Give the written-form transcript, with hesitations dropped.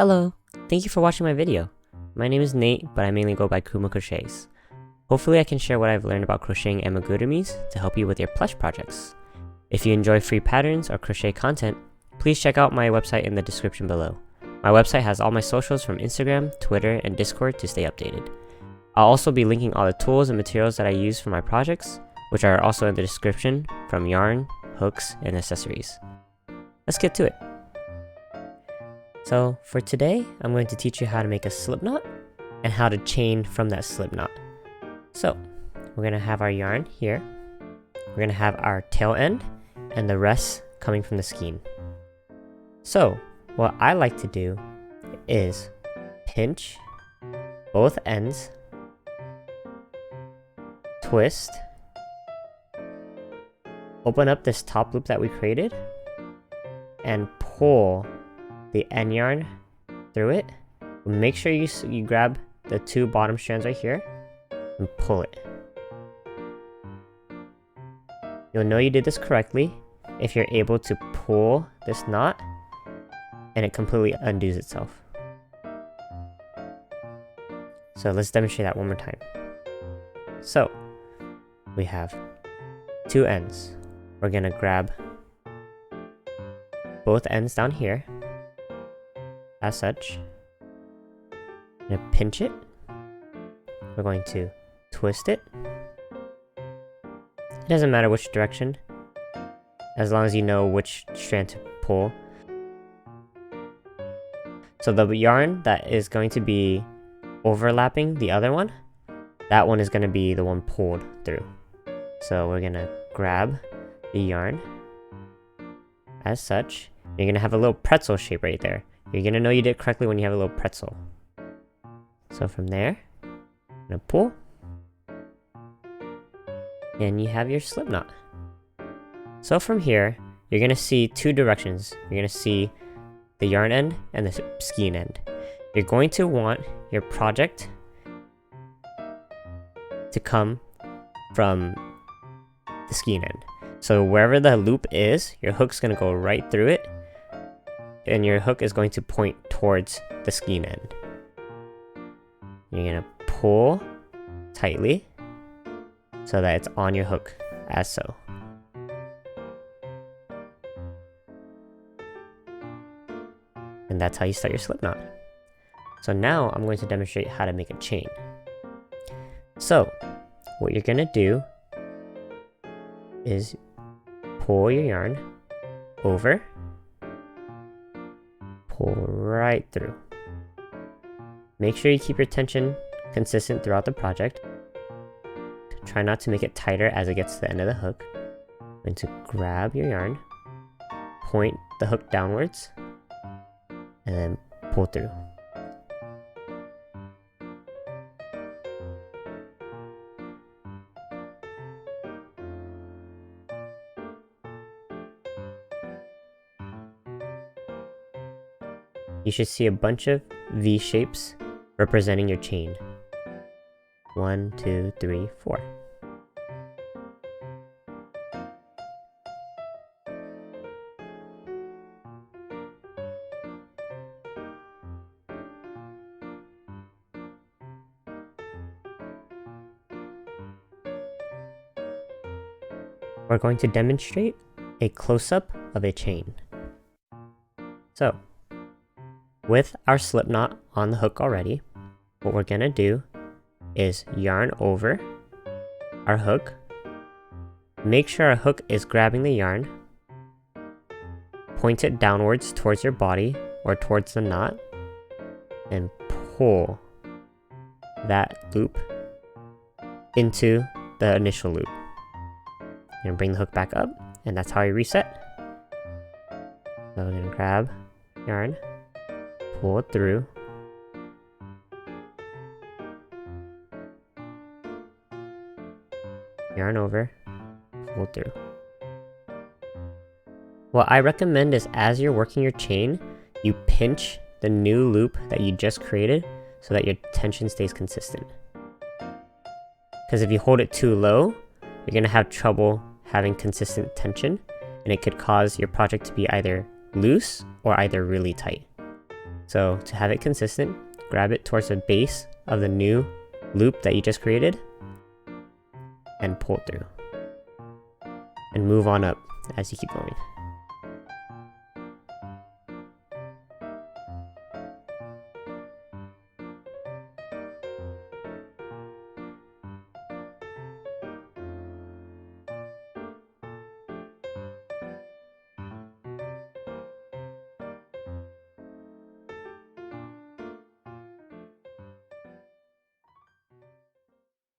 Hello, thank you for watching my video. My name is Nate, but I mainly go by Kuma Crochets. Hopefully I can share what I've learned about crocheting amigurumis to help you with your plush projects. If you enjoy free patterns or crochet content, please check out my website in the description below. My website has all my socials from Instagram, Twitter, and Discord to stay updated. I'll also be linking all the tools and materials that I use for my projects, which are also in the description, from yarn, hooks, and accessories. Let's get to it. So for today, I'm going to teach you how to make a slip knot and how to chain from that slip knot. So we're going to have our yarn here. We're going to have our tail end and the rest coming from the skein. So what I like to do is pinch both ends, twist, open up this top loop that we created, and pull the end yarn through it. Make sure you grab the two bottom strands right here and pull it. You'll know you did this correctly if you're able to pull this knot and it completely undoes itself. So let's demonstrate that one more time. So we have two ends. We're gonna grab both ends down here as such. I'm gonna pinch it. We're going to twist it. It doesn't matter which direction, as long as you know which strand to pull. So the yarn that is going to be overlapping the other one, that one is going to be the one pulled through. So we're going to grab the yarn as such. You're going to have a little pretzel shape right there. You're going to know you did it correctly when you have a little pretzel. So from there, I'm going to pull, and you have your slip knot. So from here, you're going to see two directions. You're going to see the yarn end and the skein end. You're going to want your project to come from the skein end. So wherever the loop is, your hook's going to go right through it, and your hook is going to point towards the skein end. You're going to pull tightly so that it's on your hook, as so. And that's how you start your slip knot. So now I'm going to demonstrate how to make a chain. So what you're going to do is pull your yarn over, pull right through. Make sure you keep your tension consistent throughout the project. Try not to make it tighter as it gets to the end of the hook. I'm going to grab your yarn, point the hook downwards, and then pull through. You should see a bunch of V shapes representing your chain. 1, 2, 3, 4. We're going to demonstrate a close-up of a chain. So, with our slip knot on the hook already, what we're gonna do is yarn over our hook. Make sure our hook is grabbing the yarn. Point it downwards towards your body or towards the knot, and pull that loop into the initial loop. You're gonna bring the hook back up, and that's how you reset. So we're gonna grab yarn, pull it through, yarn over, pull through. What I recommend is as you're working your chain, you pinch the new loop that you just created so that your tension stays consistent. Because if you hold it too low, you're going to have trouble having consistent tension, and it could cause your project to be either loose or either really tight. So to have it consistent, grab it towards the base of the new loop that you just created and pull through. And move on up as you keep going.